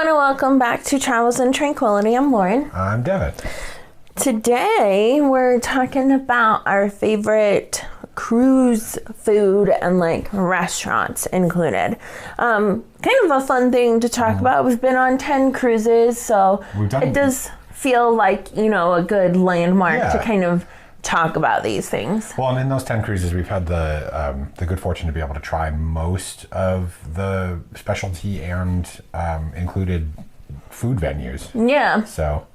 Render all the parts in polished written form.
everyone, and welcome back to Travels and Tranquility. I'm Lauren. I'm Devin. Today, we're talking about our favorite cruise food and like restaurants included. Kind of a fun thing to talk about. We've been on 10 cruises, so it does feel like, you know, a good landmark to kind of talk about these things. Well, and in those 10 cruises, we've had the good fortune to be able to try most of the specialty and included food venues. Yeah. So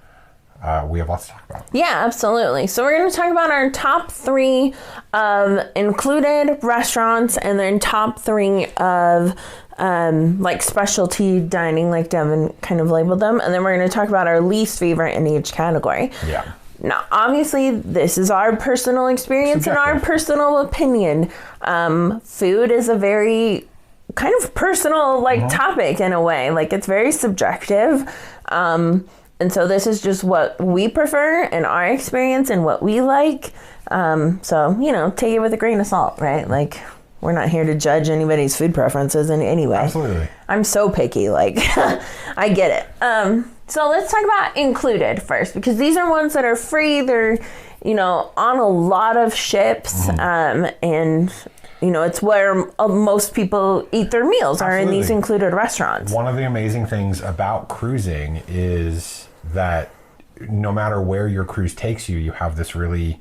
we have lots to talk about. Yeah, absolutely. So we're going to talk about our top 3 of included restaurants and then top 3 of like specialty dining, like Devin kind of labeled them. And then we're going to talk about our least favorite in each category. Yeah. Now, obviously, this is our personal experience and our personal opinion. Food is a very kind of personal topic in a way. Like, it's very subjective. And so this is just what we prefer and our experience and what we like. So, you know, take it with a grain of salt, right? Like, we're not here to judge anybody's food preferences in any way. Absolutely. I'm so picky, like, I get it. So let's talk about included first, because these are ones that are free. They're, you know, on a lot of ships, and, you know, it's where most people eat their meals are in these included restaurants. One of the amazing things about cruising is that no matter where your cruise takes you, you have this really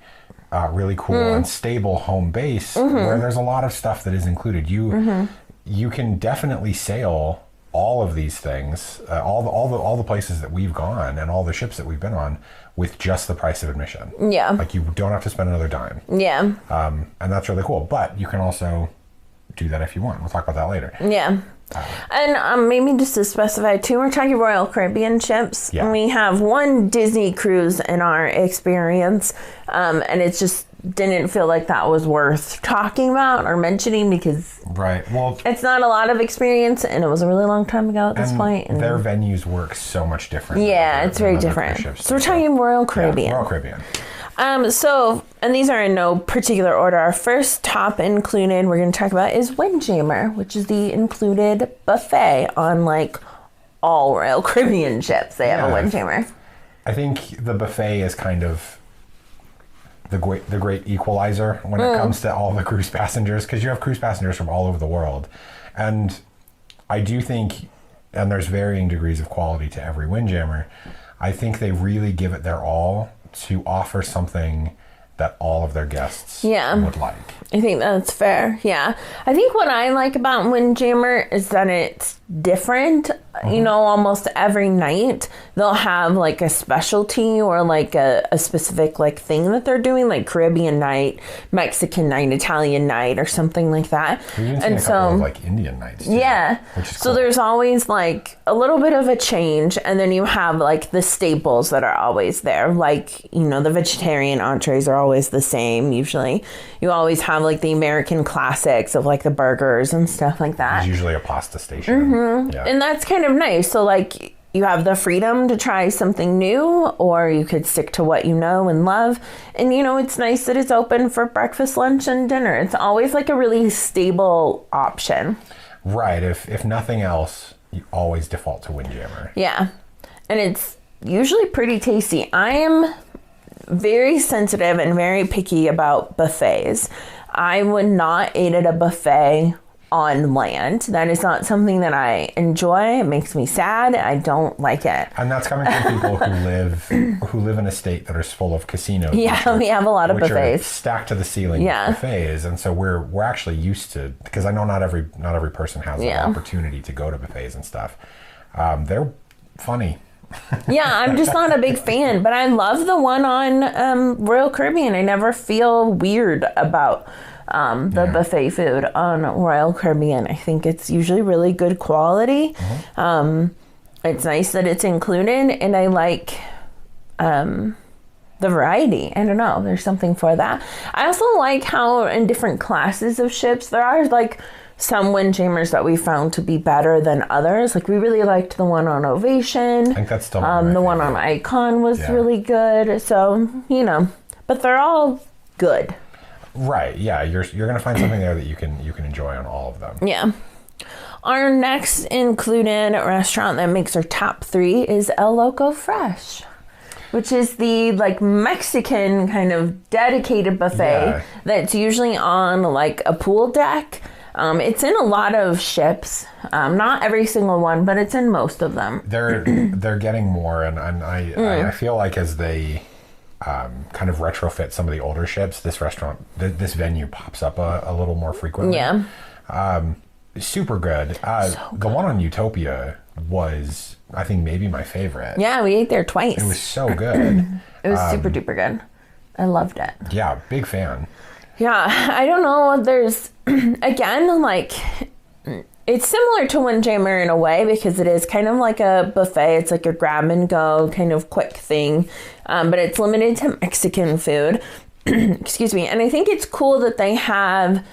cool and stable home base where there's a lot of stuff that is included. You can definitely sail all of these things, all the places that we've gone and all the ships that we've been on with just the price of admission. Yeah. Like, you don't have to spend another dime. Yeah. And that's really cool. But you can also do that if you want. We'll talk about that later. Yeah. And maybe just to specify too, we're talking Royal Caribbean ships. Yeah. We have one Disney cruise in our experience, and it just didn't feel like that was worth talking about or mentioning because it's not a lot of experience, and it was a really long time ago at this point. And their venues work so much different. Yeah, it's very different. So we're talking Royal Caribbean. Yeah, Royal Caribbean. And these are in no particular order. Our first top included we're going to talk about is Windjammer, which is the included buffet on like all Royal Caribbean ships. They have a Windjammer. I think the buffet is kind of the great equalizer when it comes to all the cruise passengers, because you have cruise passengers from all over the world. And I do think, and there's varying degrees of quality to every Windjammer, I think they really give it their all to offer something that all of their guests would like. I think that's fair. Yeah. I think what I like about Windjammer is that it's different. You know, almost every night they'll have like a specialty or like a specific like thing that they're doing, like Caribbean night, Mexican night, Italian night, or something like that. We've even seen a couple of like Indian nights too, which is so cool. There's always like a little bit of a change, and then you have like the staples that are always there. Like, you know, the vegetarian entrees are always the same usually. You always have like the American classics of like the burgers and stuff like that. There's usually a pasta station. Yeah. And that's kind of nice. So like you have the freedom to try something new, or you could stick to what you know and love. And, you know, it's nice that it's open for breakfast, lunch, and dinner. It's always like a really stable option. Right. If nothing else, you always default to Windjammer. Yeah. And it's usually pretty tasty. I am very sensitive and very picky about buffets. I would not eat at a buffet on land. That is not something that I enjoy. It makes me sad. I don't like it. And that's coming from people who live in a state that is full of casinos. Yeah, we have a lot of buffets. Are stacked to the ceiling buffets, and so we're actually used to, because I know not every person has the opportunity to go to buffets and stuff. They're funny. Yeah, I'm just not a big fan, but I love the one on Royal Caribbean. I never feel weird about the buffet food on Royal Caribbean. I think it's usually really good quality. It's nice that it's included, and I like the variety. I don't know, there's something for that. I also like how in different classes of ships there are like some Windjammers that we found to be better than others. Like, we really liked the one on Ovation. I think that's still the one on Icon was really good. So, you know, but they're all good. Right. Yeah. You're going to find something there that you can enjoy on all of them. Yeah. Our next included restaurant that makes our top 3 is El Loco Fresh, which is the like Mexican kind of dedicated buffet that's usually on like a pool deck. It's in a lot of ships, not every single one, but it's in most of them. They're getting more, and I feel like as they kind of retrofit some of the older ships, this this venue pops up a little more frequently. Yeah. Super good. The one on Utopia was, I think, maybe my favorite. Yeah, we ate there twice. It was so good. It was super duper good. I loved it. Yeah, big fan. Yeah, I don't know. There's, again, like, it's similar to Windjammer in a way because it is kind of like a buffet. It's like a grab and go kind of quick thing, but it's limited to Mexican food. Excuse me. And I think it's cool that they have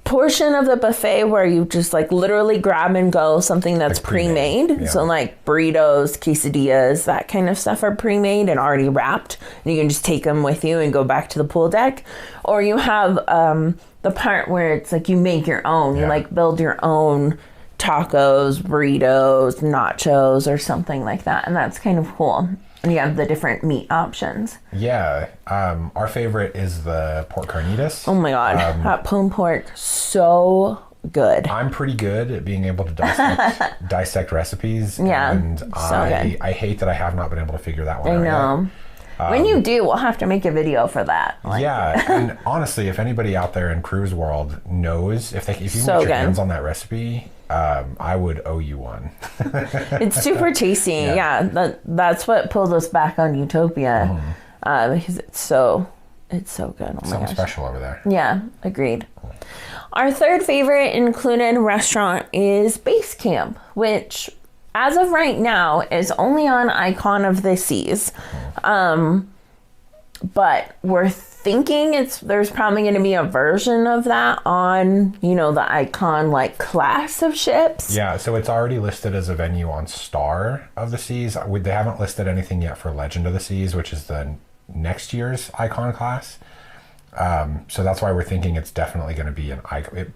portion of the buffet where you just like literally grab and go something that's like pre-made. Yeah. So like burritos, quesadillas, that kind of stuff are pre-made and already wrapped, and you can just take them with you and go back to the pool deck. Or you have the part where it's like you make your own. You like build your own tacos, burritos, nachos, or something like that, and that's kind of cool. And you have the different meat options. Yeah. Our favorite is the pork carnitas. Oh my God. That pulled pork, so good. I'm pretty good at being able to dissect recipes. Yeah. And so I hate that I have not been able to figure that one out. I know. When you do, we'll have to make a video for that. Like, yeah. And honestly, if anybody out there in cruise world knows, if you so get your hands on that recipe, I would owe you one. It's super tasty. Yeah, that's what pulled us back on Utopia, because it's so good. Oh my Something gosh. special over there. Yeah, agreed. Our third favorite included restaurant is Base Camp, which as of right now is only on Icon of the Seas. But we're thinking there's probably going to be a version of that on, the Icon like class of ships. Yeah, so it's already listed as a venue on Star of the Seas. They haven't listed anything yet for Legend of the Seas, which is the next year's Icon class. So that's why we're thinking it's definitely going to be an Icon.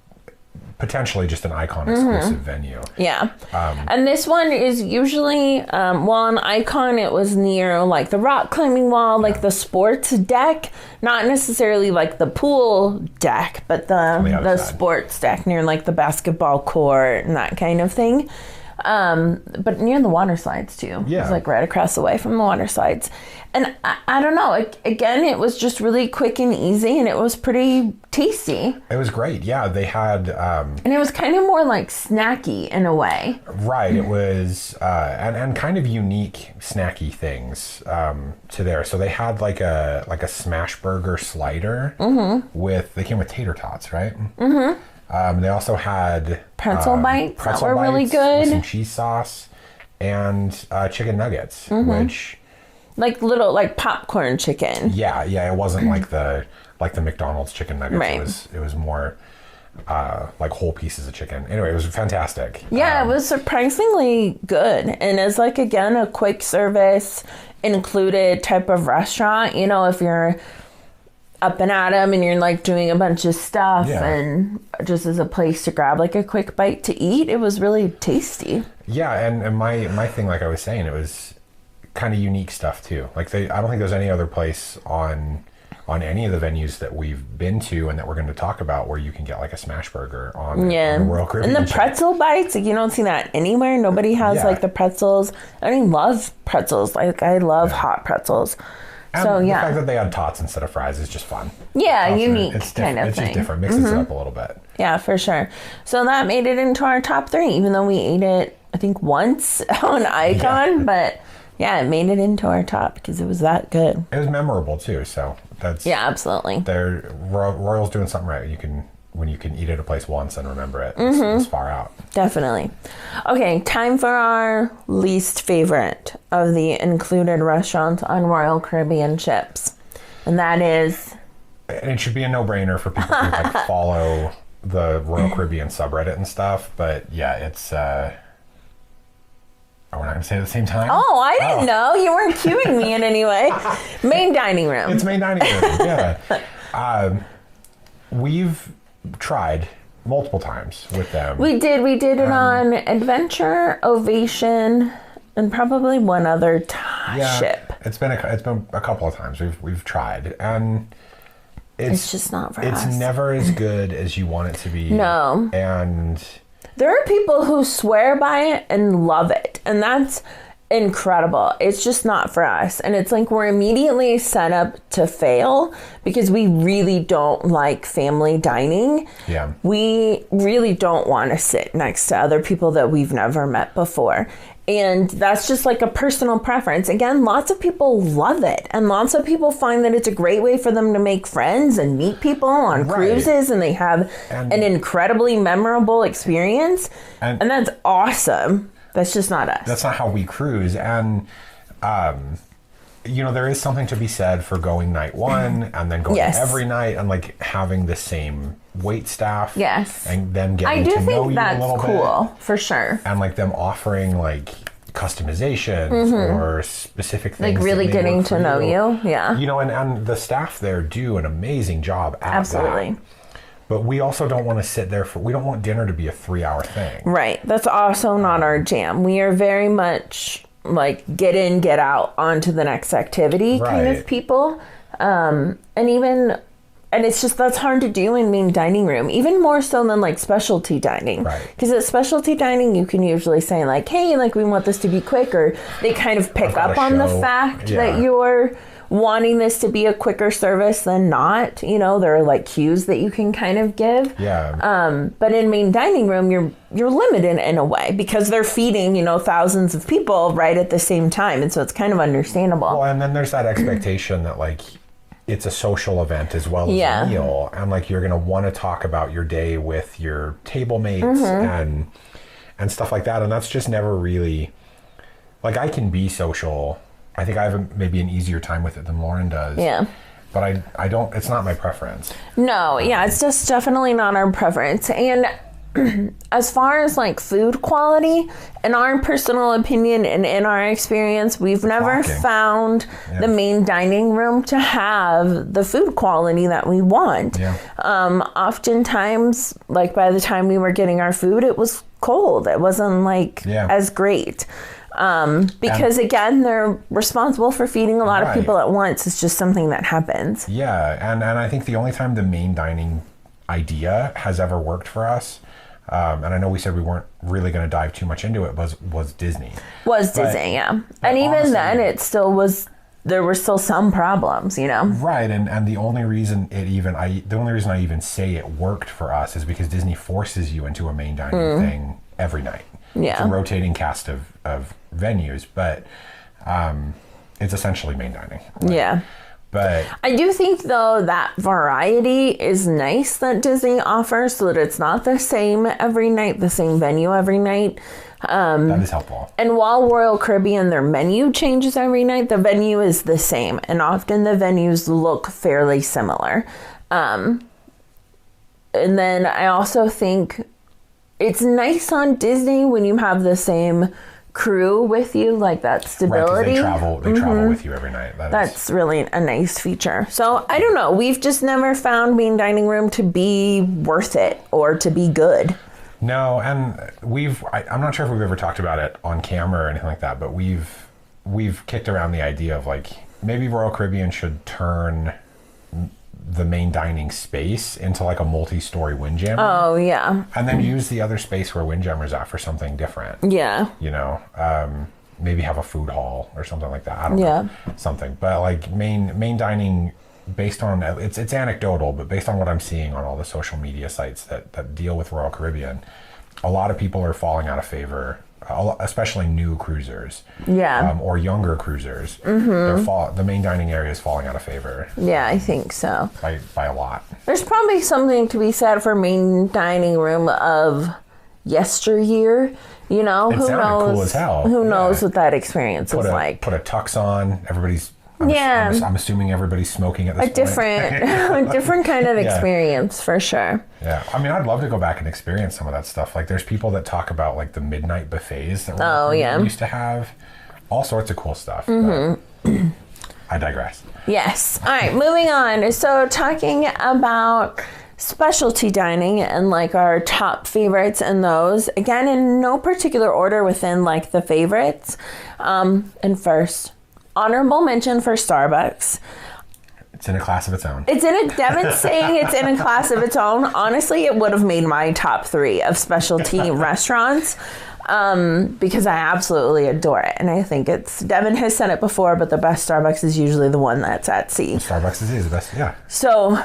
Potentially just an Icon exclusive venue. Yeah. And this one is usually, on Icon, it was near like the rock climbing wall, like the sports deck, not necessarily like the pool deck, but the sports deck near like the basketball court and that kind of thing. But near the water slides too. Yeah. It's like right across the way from the water slides. And I don't know, again, it was just really quick and easy, and it was pretty tasty. It was great. Yeah, they had... and it was kind of more like snacky in a way. Right. It was... and kind of unique snacky things to there. So they had like a smash burger slider they came with tater tots, right? Mm-hmm. They also had... pretzel bites that were really good. With some cheese sauce and chicken nuggets, which... Like little, like popcorn chicken. Yeah. It wasn't like the McDonald's chicken nuggets. Right. It was more like whole pieces of chicken. Anyway, it was fantastic. Yeah, it was surprisingly good. And it's like, again, a quick service included type of restaurant. If you're up and at 'em and you're like doing a bunch of stuff and just as a place to grab like a quick bite to eat, it was really tasty. Yeah, and my thing, like I was saying, it was kind of unique stuff too. Like I don't think there's any other place on any of the venues that we've been to and that we're going to talk about where you can get like a smash burger on the Royal Caribbean. And the pretzel bites, like you don't see that anywhere. Nobody has like the pretzels. I love pretzels. Like I love hot pretzels. And so the fact that they had tots instead of fries is just fun. Yeah, unique kind of it's thing. It's just different. Mixes it up a little bit. Yeah, for sure. So that made it into our top 3, even though we ate it, I think, once on Icon. But yeah, it made it into our top because it was that good. It was memorable too. So that's absolutely. Royal's doing something right. When you can eat at a place once and remember it, it's far out. Definitely. Okay, time for our least favorite of the included restaurants on Royal Caribbean ships. And that is... And it should be a no-brainer for people who like follow the Royal Caribbean subreddit and stuff. But yeah, it's... Are we not going to say it at the same time? Oh, I didn't know. You weren't cueing me in any way. Main dining room. It's main dining room, yeah. We've tried multiple times with them. We did it on Adventure, Ovation, and probably one other ship. It's been a couple of times we've tried, and it's just not for us. It's never as good as you want it to be. No. And there are people who swear by it and love it, and that's incredible. It's just not for us. And it's like we're immediately set up to fail because we really don't like family dining. Yeah. We really don't want to sit next to other people that we've never met before. And that's just like a personal preference. Again, lots of people love it. And lots of people find that it's a great way for them to make friends and meet people on cruises. And they have an incredibly memorable experience. And that's awesome. That's just not us. That's not how we cruise. And, there is something to be said for going night one and then going every night and like having the same wait staff. Yes. And then getting to know you a little bit. I do think that's cool, for sure. And like them offering like customizations or specific things. Like really getting to know you. Yeah. And the staff there do an amazing job at Absolutely. that. But we also don't want to sit there we don't want dinner to be a 3-hour thing. Right. That's also not our jam. We are very much like get in, get out, on to the next activity kind of people. And it's just, that's hard to do in main dining room, even more so than like specialty dining. Right. Because at specialty dining, you can usually say like, hey, like we want this to be quick, or they kind of pick up on the fact that you're wanting this to be a quicker service than not. There are like cues that you can kind of give. Yeah. But in main dining room, you're limited in a way because they're feeding, thousands of people right at the same time. And so it's kind of understandable. Well, and then there's that expectation that like it's a social event as well as a meal. And like you're going to want to talk about your day with your table mates and stuff like that. And that's just never really, like I can be social. I think I have maybe an easier time with it than Lauren does. Yeah. But I don't, it's not my preference. No, it's just definitely not our preference. And as far as like food quality, in our personal opinion and in our experience, we've never found the main dining room to have the food quality that we want. Yeah. Oftentimes, like by the time we were getting our food, it was cold. It wasn't like as great. Because again, they're responsible for feeding a lot of people at once. It's just something that happens. Yeah. And I think the only time the main dining idea has ever worked for us, and I know we said we weren't really going to dive too much into it, was Disney. Disney, yeah. And even then it still was, there were still some problems, Right. And the only reason I even say it worked for us is because Disney forces you into a main dining thing every night. Yeah. It's a rotating cast of venues, but it's essentially main dining. Right? Yeah. But I do think, though, that variety is nice that Disney offers, so that it's not the same every night, the same venue every night. That is helpful. And while Royal Caribbean, their menu changes every night, the venue is the same. And often the venues look fairly similar. And then I also think it's nice on Disney when you have the same crew with you, like that stability. Right, 'cause they travel with you every night. That's really a nice feature. So I don't know. We've just never found main dining room to be worth it or to be good. No, and I'm not sure if we've ever talked about it on camera or anything like that, but we've kicked around the idea of like maybe Royal Caribbean should turn the main dining space into like a multi-story windjammer. Oh, yeah. And then use the other space where windjammer's at for something different. Yeah. Maybe have a food hall or something like that. I don't know. Something. But like main dining, based on, it's anecdotal, but based on what I'm seeing on all the social media sites that deal with Royal Caribbean, a lot of people are falling out of favor, especially new cruisers, or younger cruisers. The main dining area is falling out of favor. Yeah, I think so. By a lot. There's probably something to be said for main dining room of yesteryear. Who knows? Cool as hell. Who knows what that experience was like? Put a tux on. I'm assuming everybody's smoking at this point. A different kind of experience for sure. Yeah, I mean, I'd love to go back and experience some of that stuff. Like, there's people that talk about like the midnight buffets that we used to have. All sorts of cool stuff. I digress. Yes. All right, moving on. So talking about specialty dining and like our top favorites and those. Again, in no particular order within like the favorites. And first, honorable mention for Starbucks. It's in a class of its own. Devin's saying it's in a class of its own. Honestly, it would have made my top 3 of specialty restaurants. Because I absolutely adore it. And I think Devin has said it before, but the best Starbucks is usually the one that's at sea. Starbucks is the best, yeah. So,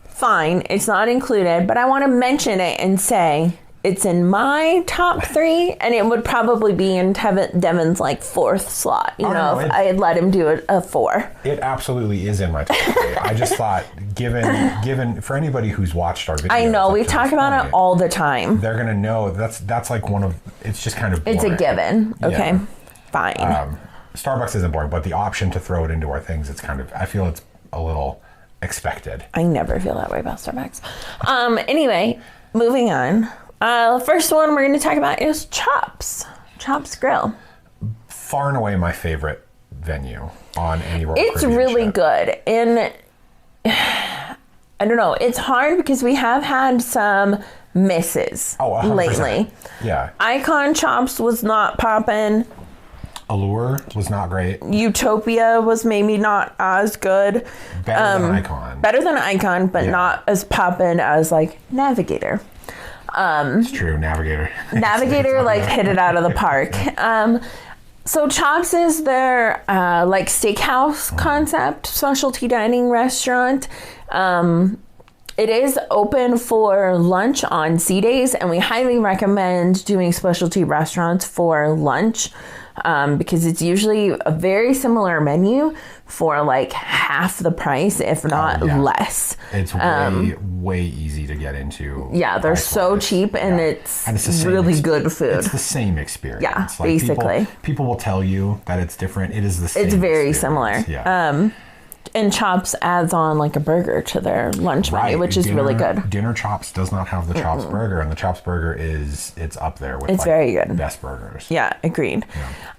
fine, it's not included, but I want to mention it and say it's in my top 3, and it would probably be in Devin's like 4th slot, if I had let him do a 4. It absolutely is in my top 3. I just thought, given for anybody who's watched our videos, I know we talk about it all the time. They're gonna know that's like it's just kind of boring. It's a given. Okay, yeah. Fine. Starbucks isn't boring, but the option to throw it into our things, I feel it's a little expected. I never feel that way about Starbucks. Anyway, moving on. The first one we're going to talk about is Chops Grille. Far and away my favorite venue on any Royal It's Caribbean really ship. good. And I don't know, it's hard because we have had some misses lately. Yeah. Icon Chops was not popping. Allure was not great. Utopia was maybe not as good. Better than Icon. Better than Icon, but not as poppin' as like Navigator. It's true, Navigator. Navigator like hit it out of the park. So Chops is their like steakhouse concept, specialty dining restaurant. It is open for lunch on sea days, and we highly recommend doing specialty restaurants for lunch because it's usually a very similar menu for like half the price, if not less. It's way easy to get into. Yeah, they're so cheap, and it's really good food. It's the same experience. Yeah, like basically. People will tell you that it's different. It is the same. It's very experience. similar. Yeah. And Chops adds on like a burger to their lunch menu, which is really good. Dinner Chops does not have the Chops burger, and the Chops burger it's up there with very good. Best burgers. Yeah, agreed.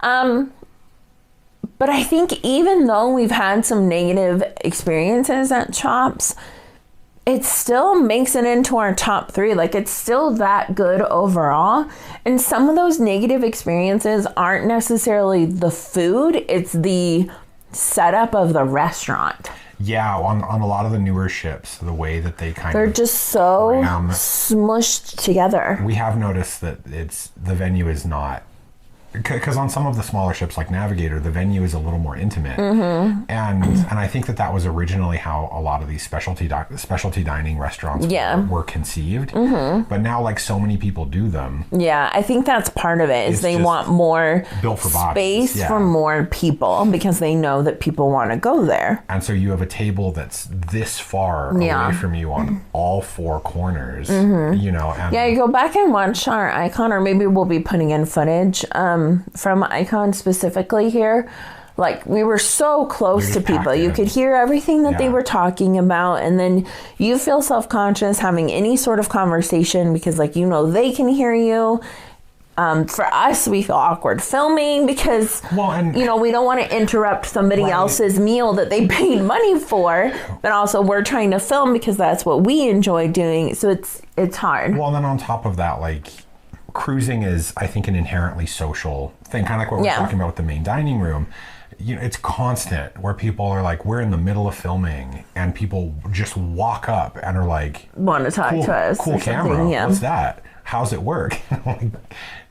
Yeah. But I think even though we've had some negative experiences at Chops, it still makes it into our top 3. Like, it's still that good overall. And some of those negative experiences aren't necessarily the food, it's the setup of the restaurant. Yeah, on a lot of the newer ships, the way that they're just so smushed together. We have noticed that the venue is not, because on some of the smaller ships like Navigator, the venue is a little more intimate, and I think that was originally how a lot of these specialty dining restaurants were conceived. But now, like, so many people do them. Yeah, I think that's part of it. Is they want more built for space for more people because they know that people want to go there. And so you have a table that's this far away from you on all 4 corners. And you go back and watch our Icon, or maybe we'll be putting in footage. From Icon specifically here, like, we were so close to people. You could hear everything that they were talking about, and then you feel self-conscious having any sort of conversation because, like, they can hear you. For us, we feel awkward filming because, we don't want to interrupt somebody else's meal that they paid money for, but also we're trying to film because that's what we enjoy doing. So it's hard. Well, and then on top of that, like, cruising is, I think, an inherently social thing, kind of like what we're talking about with the main dining room. It's constant where people are like, we're in the middle of filming, and people just walk up and are like, want to talk to us. Cool camera. Yeah. What's that? How's it work? Like,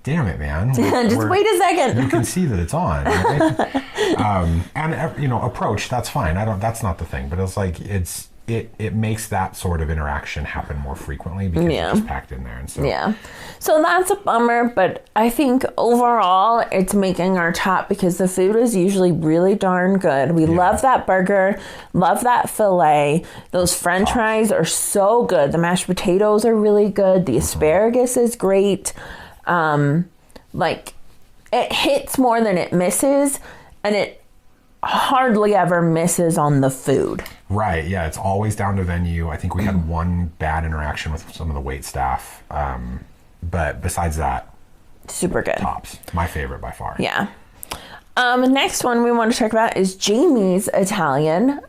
damn it, man. Just wait a second. You can see that it's on. Right? And approach, that's fine. That's not the thing, but it's like, it makes that sort of interaction happen more frequently because it's just packed in there. And so that's a bummer, but I think overall it's making our top because the food is usually really darn good. We love that burger, love that filet. Those French fries are so good. The mashed potatoes are really good. The asparagus is great. Like, it hits more than it misses, and it hardly ever misses on the food. Right, yeah, it's always down to venue. I think we had one bad interaction with some of the wait staff, but besides that, super good. Tops, my favorite by far. Yeah. Next one we want to talk about is Jamie's Italian,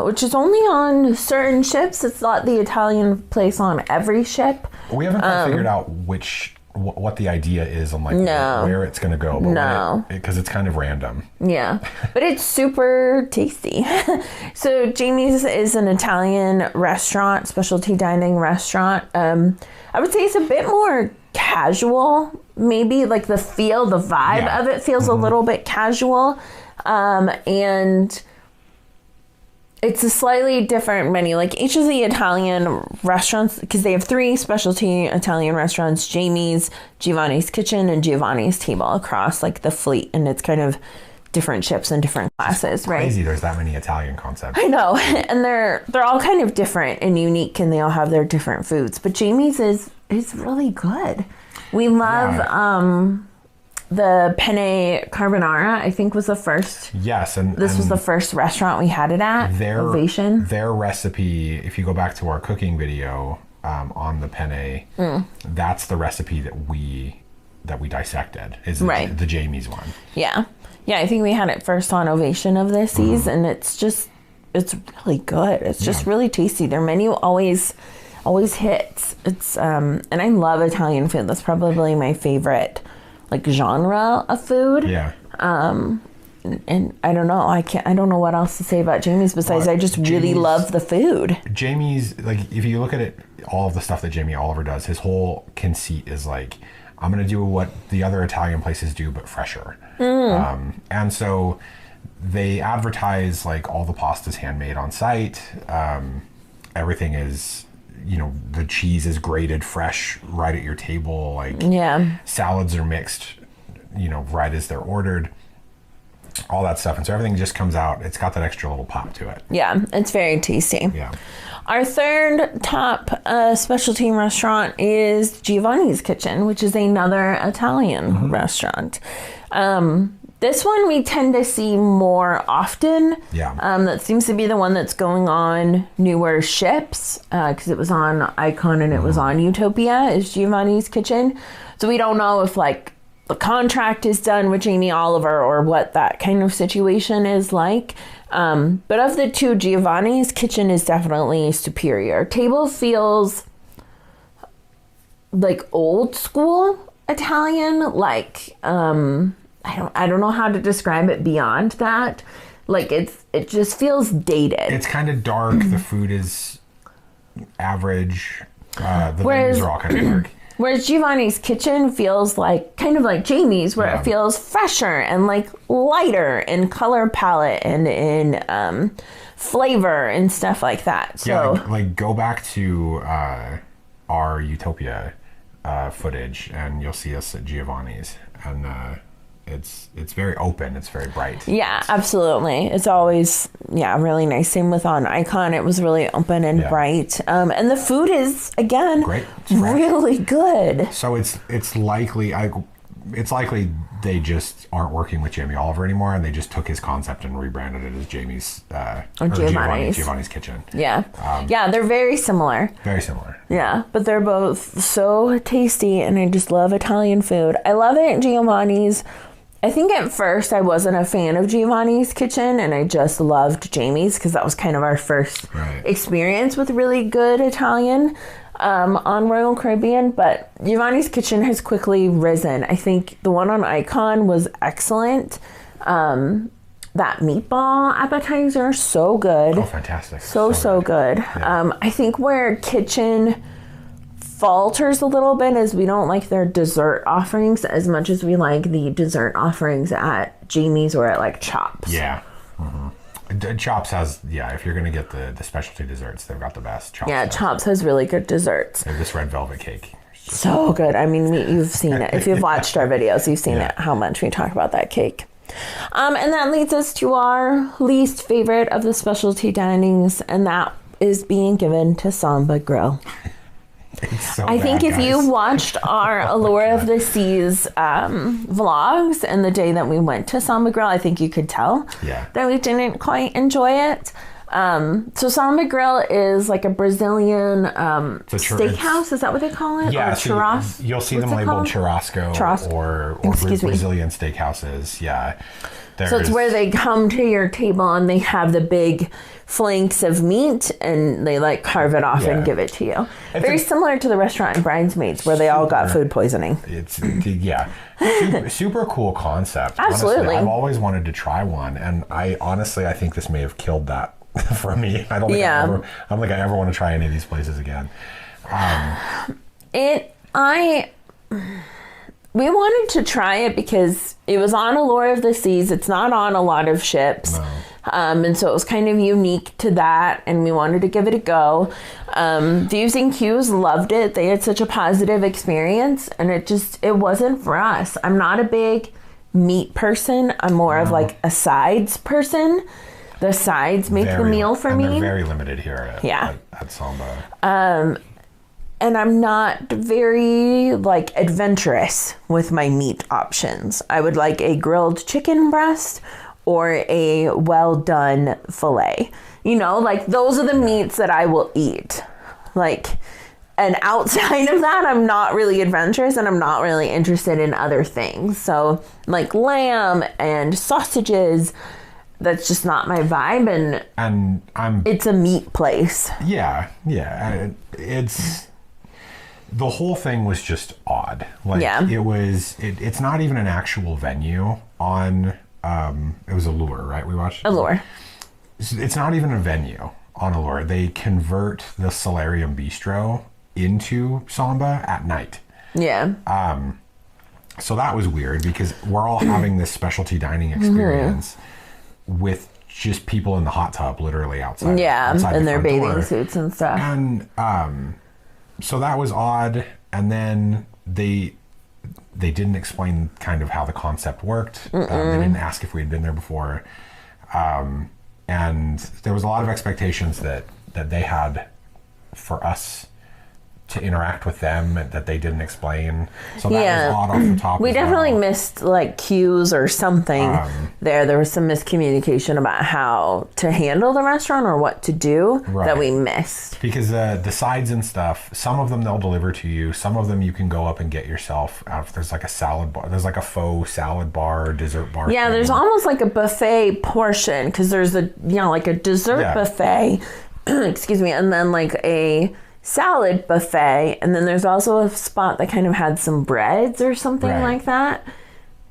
which is only on certain ships. It's not the Italian place on every ship. We haven't quite figured out what the idea is on where it's going to go. But because it's kind of random. Yeah, but it's super tasty. So Jamie's is an Italian restaurant, specialty dining restaurant. I would say it's a bit more casual, maybe like the vibe of it feels a little bit casual, and it's a slightly different menu. Like each of the Italian restaurants, because they have 3 specialty Italian restaurants: Jamie's, Giovanni's Kitchen, and Giovanni's Table across like the fleet, and it's kind of different ships and different classes, right? Crazy, there's that many Italian concepts. I know, and they're all kind of different and unique, and they all have their different foods. But Jamie's is really good. We love the penne carbonara. I think was the first. Yes, and this was the first restaurant we had it at. Ovation. Their recipe, if you go back to our cooking video on the penne, that's the recipe that we dissected. Is the Jamie's one? Yeah. Yeah, I think we had it first on Ovation of this season, and it's really good. It's just really tasty. Their menu always hits. It's and I love Italian food. That's probably my favorite like genre of food. Yeah. And I don't know. I don't know what else to say about Jamie's besides I just really love the food. Jamie's, like, if you look at it, all of the stuff that Jamie Oliver does, his whole conceit is like, I'm going to do what the other Italian places do, but fresher. And so they advertise like all the pasta's handmade on site. Everything is, the cheese is grated fresh right at your table. Like salads are mixed, right as they're ordered. All that stuff. And so everything just comes out. It's got that extra little pop to it. Yeah, it's very tasty. Yeah. Our third top specialty restaurant is Giovanni's Kitchen, which is another Italian restaurant. This one we tend to see more often. Yeah. That seems to be the one that's going on newer ships, because it was on Icon and it was on Utopia, is Giovanni's Kitchen. So we don't know if like the contract is done with Jamie Oliver or what that kind of situation is like. But of the two, Giovanni's Kitchen is definitely superior. Table feels like old school Italian, like I don't know how to describe it beyond that. Like it just feels dated. It's kind of dark. The food is average. The menus are all kind of dark. Whereas Giovanni's Kitchen feels like kind of like Jamie's, where it feels fresher and like lighter in color palette and in flavor and stuff like that. So like go back to our Utopia footage and you'll see us at Giovanni's, and it's very open. It's very bright. Yeah, absolutely. It's always, really nice. Same with on Icon. It was really open and bright. And the food is, again, great. Really good. So it's likely they just aren't working with Jamie Oliver anymore, and they just took his concept and rebranded it as Giovanni's Kitchen. Yeah. They're very similar. Very similar. Yeah, but they're both so tasty, and I just love Italian food. I love it at Giovanni's. I think at first I wasn't a fan of Giovanni's Kitchen, and I just loved Jamie's because that was kind of our first experience with really good Italian on Royal Caribbean. But Giovanni's Kitchen has quickly risen. I think the one on Icon was excellent. That meatball appetizer, so good. Oh, fantastic. So good. Yeah. I think where Kitchen falters a little bit is we don't like their dessert offerings as much as we like the dessert offerings at Jamie's or at like Chops. Yeah. Chops has, if you're going to get the specialty desserts, they've got the best. Chops has really good desserts. They have this red velvet cake. So good. I mean, you've seen it. If you've watched our videos, you've seen it, how much we talk about that cake. And that leads us to our least favorite of the specialty dinings, and that is being given to Samba Grill. I think if you watched our Allure of the Seas vlogs and the day that we went to Samba Grill, I think you could tell that we didn't quite enjoy it. So Samba Grill is like a Brazilian steakhouse. Is that what they call it? Yeah, or churrasco. You'll see them labeled churrasco or Brazilian steakhouses. Yeah. So it's where they come to your table and they have the big flanks of meat and they like carve it off and give it to you. Very similar to the restaurant in Bridesmaids where they all got food poisoning. It's super cool concept. Absolutely. Honestly, I've always wanted to try one, and I think this may have killed that for me. I don't think I ever want to try any of these places again. We wanted to try it because it was on Allure of the Seas. It's not on a lot of ships. No. And so it was kind of unique to that, and we wanted to give it a go. Views and Cues loved it. They had such a positive experience, and it wasn't for us. I'm not a big meat person. I'm more of like a sides person. The sides make the meal for me. They're very limited here at Samba. And I'm not very like adventurous with my meat options. I would like a grilled chicken breast or a well done filet. You know, like those are the meats that I will eat. Like, and outside of that, I'm not really adventurous and I'm not really interested in other things. So like lamb and sausages, that's just not my vibe. And it's a meat place. Yeah. It's... The whole thing was just odd. Like it's not even an actual venue on it was Allure, right? We watched Allure. It's not even a venue on Allure. They convert the Solarium Bistro into Samba at night. Yeah. So that was weird because we're all having this specialty dining experience with just people in the hot tub literally outside. Yeah, outside in the their front bathing door. suits and stuff. And so that was odd, and then they didn't explain kind of how the concept worked. They didn't ask if we had been there before, and there was a lot of expectations that they had for us to interact with them that they didn't explain. So that was odd off the top. We definitely missed like cues or something there. There was some miscommunication about how to handle the restaurant or what to do that we missed. Because the sides and stuff, some of them they'll deliver to you. Some of them you can go up and get yourself. There's like a salad bar. There's like a faux salad bar, dessert bar. Yeah, there's almost like a buffet portion because there's like a dessert buffet. Excuse me, and then like a salad buffet, and then there's also a spot that kind of had some breads or something like that,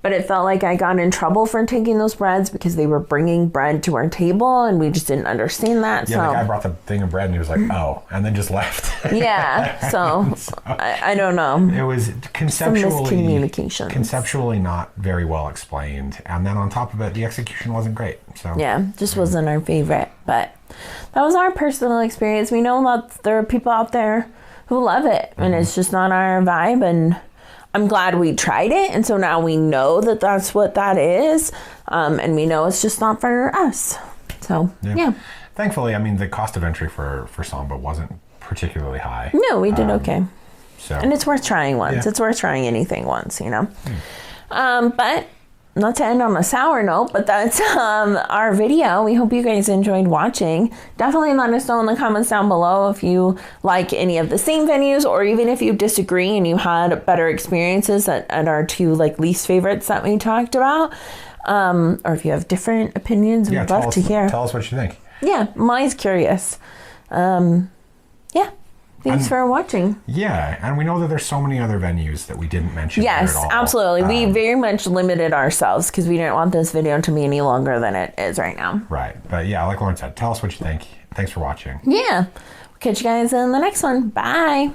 but it felt like I got in trouble for taking those breads because they were bringing bread to our table and we just didn't understand that. The guy brought the thing of bread and he was like, oh, and then just left. So I don't know. It was conceptually not very well explained, and then on top of it the execution wasn't great. So just wasn't our favorite, but that was our personal experience. We know that there are people out there who love it, and it's just not our vibe, and I'm glad we tried it, and so now we know that that's what that is, and we know it's just not for us. So, Thankfully, I mean, the cost of entry for Samba wasn't particularly high. No, we did okay. So, and it's worth trying once. It's worth trying anything once, you know. But not to end on a sour note, but that's our video. We hope you guys enjoyed watching. Definitely let us know in the comments down below if you like any of the same venues, or even if you disagree and you had better experiences at our two like least favorites that we talked about, or if you have different opinions. We'd love to hear. Tell us what you think. Yeah, I'm always curious. Thanks for watching. Yeah, and we know that there's so many other venues that we didn't mention. Yes, at all. absolutely. We very much limited ourselves because we didn't want this video to be any longer than it is right now. Right. But yeah, like Lauren said, tell us what you think. Thanks for watching. Yeah. We'll catch you guys in the next one. Bye.